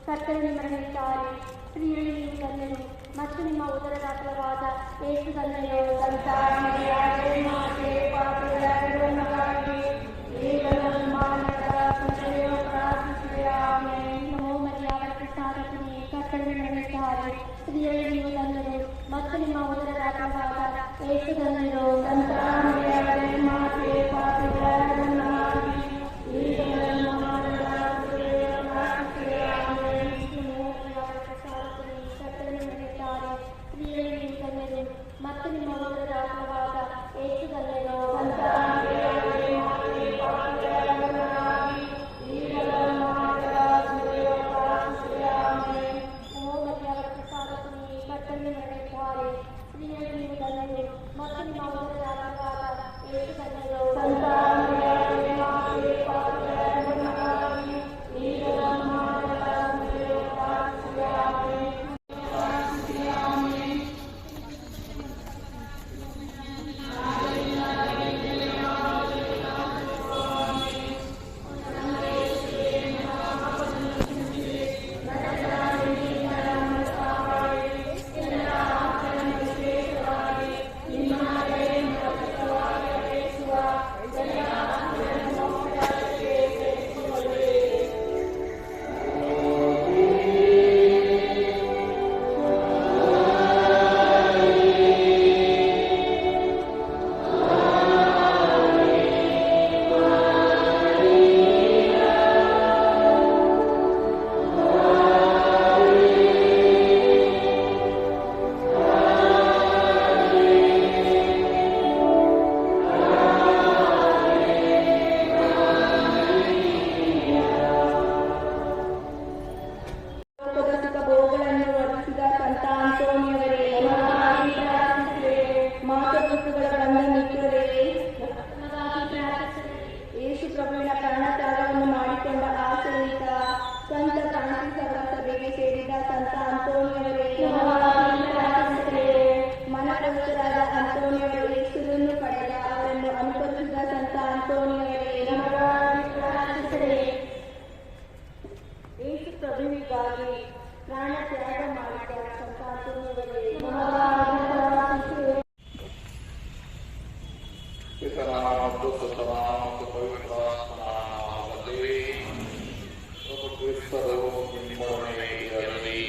ಕರ್ತವ್ಯ ಮರಣಿದ್ದಾರೆ. ಸ್ತ್ರೀಯಲ್ಲಿ ನೀವು ಧನ್ಯರು ಮತ್ತು ನಿಮ್ಮ ಉದರದ ಫಲವಾದ ಯೇಸು ಧನ್ಯರು. ನಮೋ ಮರಿಯವರ ಪ್ರಸಾದಕ್ಕೆ ಕರ್ತವ್ಯ ಮರಣಿದ್ದಾರೆ. ಸ್ತ್ರೀಯಲ್ಲಿ ನೀವು ಧನ್ಯರು ಮತ್ತು ನಿಮ್ಮ ಉದರದ ಫಲವಾದ ಯೇಸು ಧನ್ಯರು. ಮತ್ತು ನಿಮ್ಮ ಉದರದ ಫಲವಾದ ಯೇಸು ಕ್ರಿಸ್ತರು ನಿಮ್ಮೊಡನೆ ಇರಲಿ.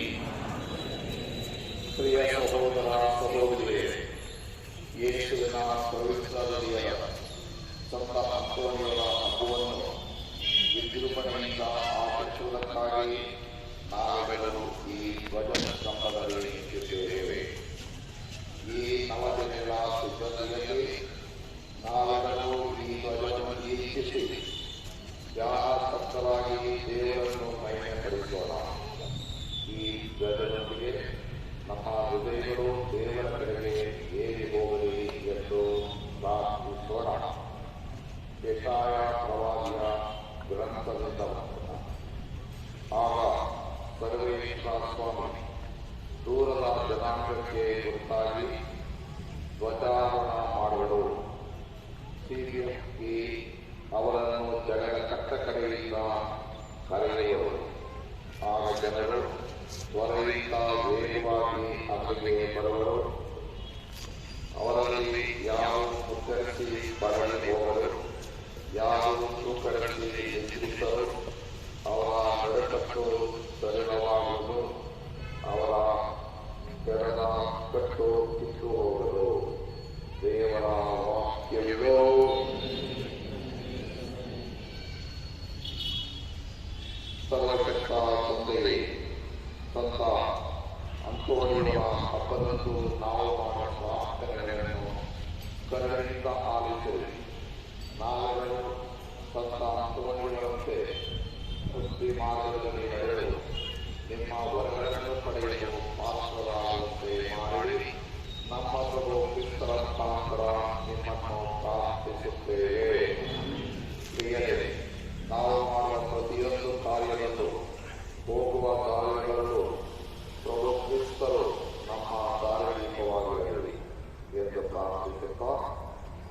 ಪ್ರಿಯ ಸಹೋದರ ಸಹೋದರಿಯರೇ, ಯೇಸುವಿನ ಪವಿತ್ರ ಹೃದಯ ಸಂತ ಅಂತೋನಿಯವರ ಹಬ್ಬವನ್ನು ವಿಜೃಂಭಣೆಯಿಂದ ಆಚರಿಸುವುದಕ್ಕಾಗಿ ನಾವೆಲ್ಲರೂ ಈ ಧ್ವಜಸ್ತಂಭದಲ್ಲಿ ನಿಂತಿದ್ದೇವೆ. ಈ ನವದಿನಗಳ ಸಿದ್ಧತೆಯಲ್ಲಿ ನಾವೆಲ್ಲರೂ ಈ ಧ್ವಜವನ್ನು ವೀಕ್ಷಿಸಿ ಧ್ಯಾನಾಸಕ್ತರಾಗಿ ದೇವರನ್ನು ಮಹಿಮೆಪಡಿಸೋಣ. ಈ ಧ್ವಜದೊಂದಿಗೆ ನಮ್ಮ ಹೃದಯಗಳು ದೇವರ ಕಡೆಗೆ ಏರಿ ಹೋಗಲಿ ಎಂದು ಪ್ರಾರ್ಥಿಸೋಣ. ಯೆಶಾಯ ಪ್ರವಾದಿಯ ಗ್ರಂಥದಿಂದ ಆಗ ಸರ್ವೇಶ್ವರ ಸ್ವಾಮಿ ದೂರದ ಜನಾಂಗಕ್ಕೆ ಗುರುತಾಗಿ ಧ್ವಜಾರೋಹಣ ಮಾಡುವರು. ಸಿಬಿಎಫ್ಇ ಅವರನ್ನು ಜಗದ ಕಟ್ಟ ಕಡೆಯಿಂದ ಕರೆಯುವರು. ಆಗ ಜನರು ತ್ವರೆಯಿಂದ ವೇಗವಾಗಿ ಅಲ್ಲಿಗೆ ಬರುವರು. ಅವರಲ್ಲಿ ಯಾರು ಮುಚ್ಚರಿಸಿ ಬರಲಿ ಹೋಗರು, ಯಾರು ತೂಕಡಿಸಿ ಹೆಚ್ಚಿಸರು. ಅವರ ನಡುಕಟ್ಟು ಸರಳವಾಗುವುದು, ಅವರ ತೆರೆದ ಕಟ್ಟು ಕಿತ್ತು ಹೋಗಲು. ದೇವರ ವಾಕ್ಯವೋ. ಸರ್ವಶಕ್ತ ತಂದೆಯೇ, ಸಂತ ಅಂತೋನಿಯವರ ಹಬ್ಬದಂದು ನಾವು ಮಾಡುವ ಪ್ರಾರ್ಥನೆಗಳನ್ನು ಕರುಣೆಯಿಂದ ಆಲಿಸಿರಿ. ನಾವೆಲ್ಲರೂ ಸಂತ ಅಂತೋನಿಯವರಂತೆ ಮುಕ್ತಿ ಮಾರ್ಗದಲ್ಲಿ ನಡೆದು ನಿಮ್ಮ ವರಗಳನ್ನು ಪಡೆಯಲು ಪಾತ್ರರಾಗುವಂತೆ ಮಾಡಿ ನಮ್ಮ ಪ್ರಭು ಕ್ರಿಸ್ತರ ಮುಖಾಂತರ ನಿಮ್ಮನ್ನು ಪ್ರಾರ್ಥಿಸುತ್ತೇವೆ. ಪ್ರಿಯರೇ, ನಾವು ಮಾಡುವ ಪ್ರತಿಯೊಂದು ಕಾರ್ಯದಲ್ಲೂ ಹೋಗುವ ದಾರಿಗಳಲ್ಲೂ ಪ್ರಭು ಕ್ರಿಸ್ತರು ನಮ್ಮ ದಾರಿದೀಪವಾಗಿರಲಿ ಎಂದು ಪ್ರಾರ್ಥಿಸುತ್ತಾ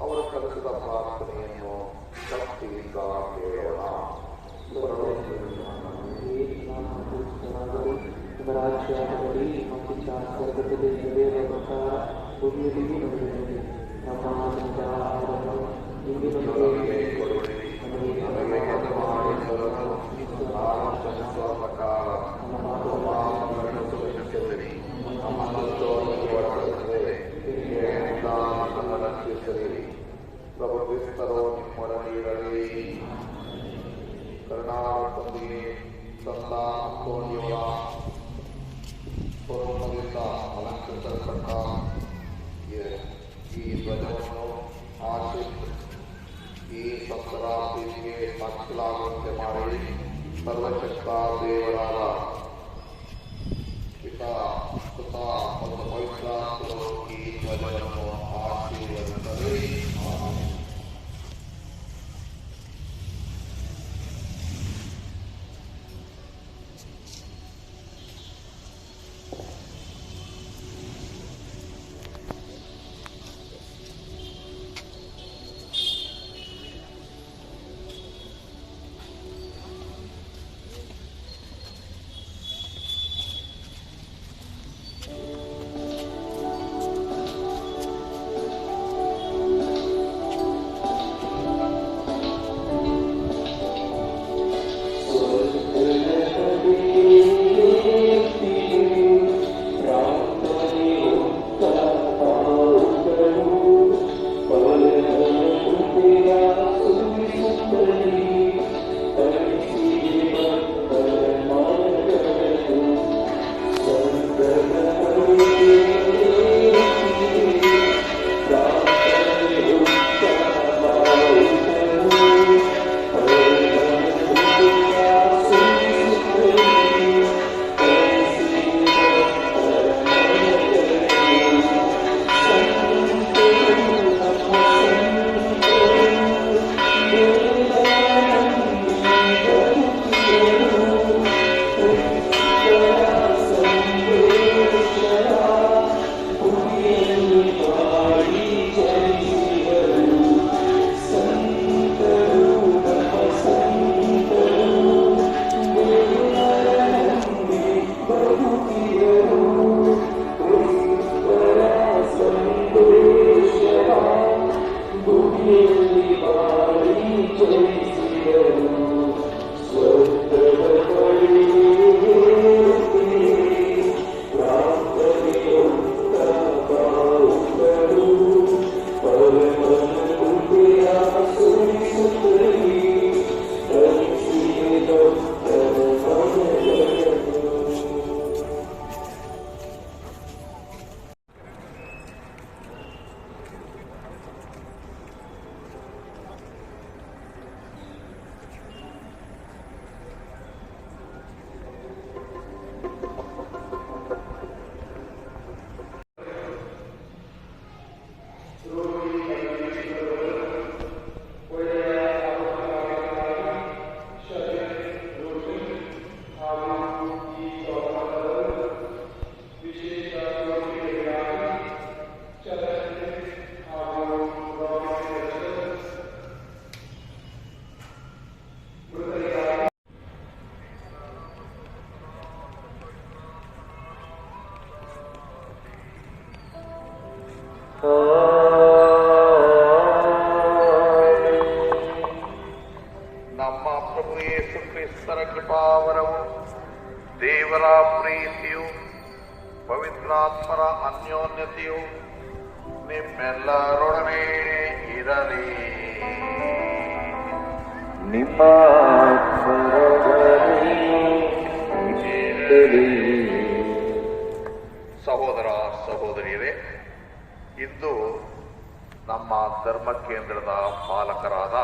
ಅವರ ಕಲಿಸಿದ ಪ್ರಾರ್ಥನೆಯನ್ನು ಶಕ್ತಿಯಿಂದ ಕೇಳೋಣ. ರಾಜ್ಯದಲ್ಲಿ ಮತ್ತು ಶಾಸ್ತ್ರದಲ್ಲಿ ನಡೆಯುವ ಪ್ರಕಾರ ಭೂಮಿಯಲ್ಲಿ ನಡೆಯುತ್ತದೆ. ನಮ್ಮ ಆಹಾರವನ್ನು ಇಂದಿನ ಪ್ರಭು ಕ್ರಿಸ್ತರು ನಿಮ್ಮೊಡನೆ ಇರಲಿ. ಕರುಣಾವಂತನಿಗೆ ಸಂತ ಅಂತೋನಿಯವರ ಸ್ವರೂಪದಿಂದ ಅಲಂಕರಿಸಲ್ಪಟ್ಟ ಈ ಧ್ವಜವನ್ನು ಆಚರಿಸಿ ಈ ಸಂತರ ಪ್ರೀತಿಗೆ ಸಾಕ್ಷಿಲಾಗುವಂತೆ ಮಾಡಿ ಸರ್ವಶಕ್ತ ದೇವರಾದ ಪಿತಾ, ಸುತ ಮತ್ತು ಪವಿತ್ರಾತ್ಮರು ಈ ಧ್ವಜವನ್ನು ಆಶೀರ್ವದಿಸಲಿ. ಯೇಸು ಕ್ರಿಸ್ತರ ಕೃಪಾವರವು, ದೇವರ ಪ್ರೀತಿಯು, ಪವಿತ್ರಾತ್ಮರ ಅನ್ಯೋನ್ಯತೆಯು ನಿಮ್ಮೆಲ್ಲರೊಡನೆ ಇರಲಿ. ನಿಮ್ಮ ಸಹೋದರ ಸಹೋದರಿಯರೇ, ಇಂದು ನಮ್ಮ ಧರ್ಮ ಕೇಂದ್ರದ ಪಾಲಕರಾದ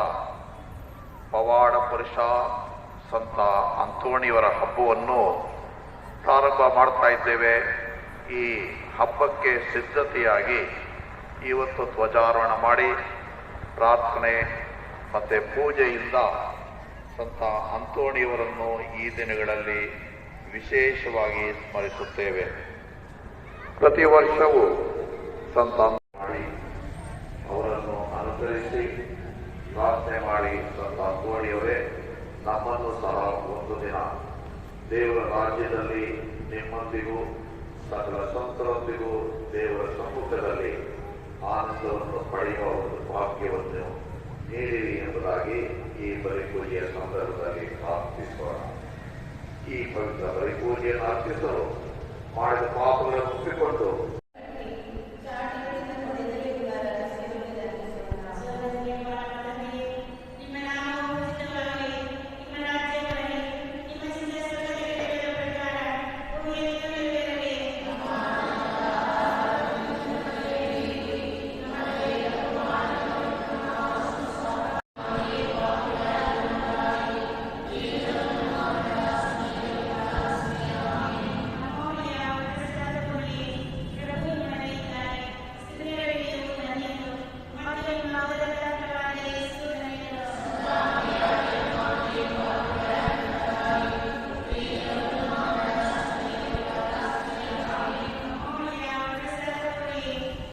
ಪವಾಡ ಪುರುಷ ಸಂತ ಅಂತೋಣಿಯವರ ಹಬ್ಬವನ್ನು ಪ್ರಾರಂಭ ಮಾಡ್ತಾ ಇದ್ದೇವೆ. ಈ ಹಬ್ಬಕ್ಕೆ ಸಿದ್ಧತೆಯಾಗಿ ಇವತ್ತು ಧ್ವಜಾರೋಹಣ ಮಾಡಿ ಪ್ರಾರ್ಥನೆ ಮತ್ತು ಪೂಜೆಯಿಂದ ಸಂತ ಅಂತೋಣಿಯವರನ್ನು ಈ ದಿನಗಳಲ್ಲಿ ವಿಶೇಷವಾಗಿ ಸ್ಮರಿಸುತ್ತೇವೆ. ಪ್ರತಿ ವರ್ಷವೂ ಸಂತ ಮಾಡಿ ಅವರನ್ನು ಅನುಸರಿಸಿ ಪ್ರಾರ್ಥನೆ ಮಾಡಿ ಸಂತ ಅಂತೋಣಿಯವರೇ, ನಮ್ಮನ್ನು ಸಹ ಒಂದು ದಿನ ದೇವರ ರಾಜ್ಯದಲ್ಲಿ ನಿಮ್ಮೊಂದಿಗೂ ಸಕಲ ಸಂತರೊಂದಿಗೂ ದೇವರ ಸಮ್ಮುಖದಲ್ಲಿ ಆನಂದವನ್ನು ಪಡೆಯುವ ಒಂದು ಭಾಗ್ಯವನ್ನು ನೀಡಿರಿ ಎಂಬುದಾಗಿ ಈ ಬಲಿಪೂಜೆಯ ಸಂದರ್ಭದಲ್ಲಿ ಪ್ರಾರ್ಥಿಸೋಣ. ಈ ಪವಿತ್ರ ಬಲಿಪೂಜೆಯನ್ನು ಅರ್ಪಿಸಲು ಮಾಡಿದ ಪಾಪಗಳನ್ನು ಒಪ್ಪಿಕೊಂಡು